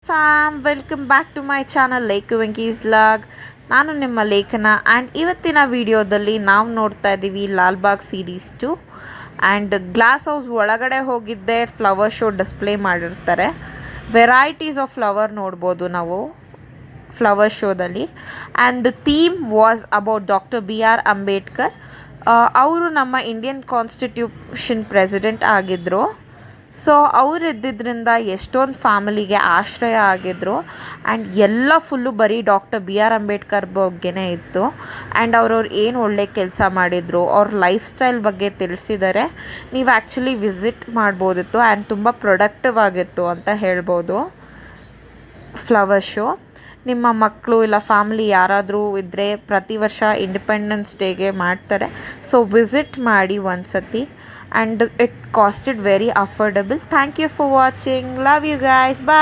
Fam welcome back to my channel Lekha Venkis log. ನಾನು ನಿಮ್ಮ Lekhana and ಇವತ್ತಿನ ವಿಡಿಯೋದಲ್ಲಿ ನಾವು ನೋಡ್ತಾ ಇದ್ದೀವಿ Lalbagh series 2 and glass house ಒಳಗಡೆ ಹೋಗಿದ್ದೆ. ಫ್ಲವರ್ ಶೋ ಡಿಸ್ಪ್ಲೇ ಮಾಡಿರ್ತಾರೆ, ವೆರೈಟೀಸ್ ಆಫ್ ಫ್ಲವರ್ ನೋಡ್ಬೋದು ನಾವು ಫ್ಲವರ್ ಶೋದಲ್ಲಿ. And the theme was about doctor BR Ambedkar. ಅವರು ನಮ್ಮ ಇಂಡಿಯನ್ ಕಾನ್ಸ್ಟಿಟ್ಯೂಷನ್ ಪ್ರೆಸಿಡೆಂಟ್ ಆಗಿದ್ದರು. ಸೊ ಅವ್ರು ಇದ್ದಿದ್ದರಿಂದ ಎಷ್ಟೊಂದು ಫ್ಯಾಮಿಲಿಗೆ ಆಶ್ರಯ ಆಗಿದ್ದರು. ಆ್ಯಂಡ್ ಎಲ್ಲ ಫುಲ್ಲು ಬರೀ ಡಾಕ್ಟರ್ BR ಅಂಬೇಡ್ಕರ್ ಬಗ್ಗೆನೇ ಇತ್ತು. ಆ್ಯಂಡ್ ಅವ್ರವ್ರು ಏನು ಒಳ್ಳೆ ಕೆಲಸ ಮಾಡಿದರು, ಅವ್ರ ಲೈಫ್ ಸ್ಟೈಲ್ ಬಗ್ಗೆ ತಿಳಿಸಿದ್ದಾರೆ. ನೀವು ಆ್ಯಕ್ಚುಲಿ ವಿಸಿಟ್ ಮಾಡ್ಬೋದಿತ್ತು ಆ್ಯಂಡ್ ತುಂಬ ಪ್ರೊಡಕ್ಟಿವ್ ಆಗಿತ್ತು ಅಂತ ಹೇಳ್ಬೋದು ಫ್ಲವರ್ ಶೋ. ನಿಮ್ಮ ಮಕ್ಕಳು ಇಲ್ಲ ಫ್ಯಾಮಿಲಿ ಯಾರಾದರೂ ಇದ್ದರೆ ಪ್ರತಿ ವರ್ಷ ಇಂಡಿಪೆಂಡೆನ್ಸ್ ಡೇಗೆ ಮಾಡ್ತಾರೆ. ಸೊ ವಿಸಿಟ್ ಮಾಡಿ ಒಂದು ಸತಿ. And it costed very affordable. Thank you for watching. Love you guys. Bye.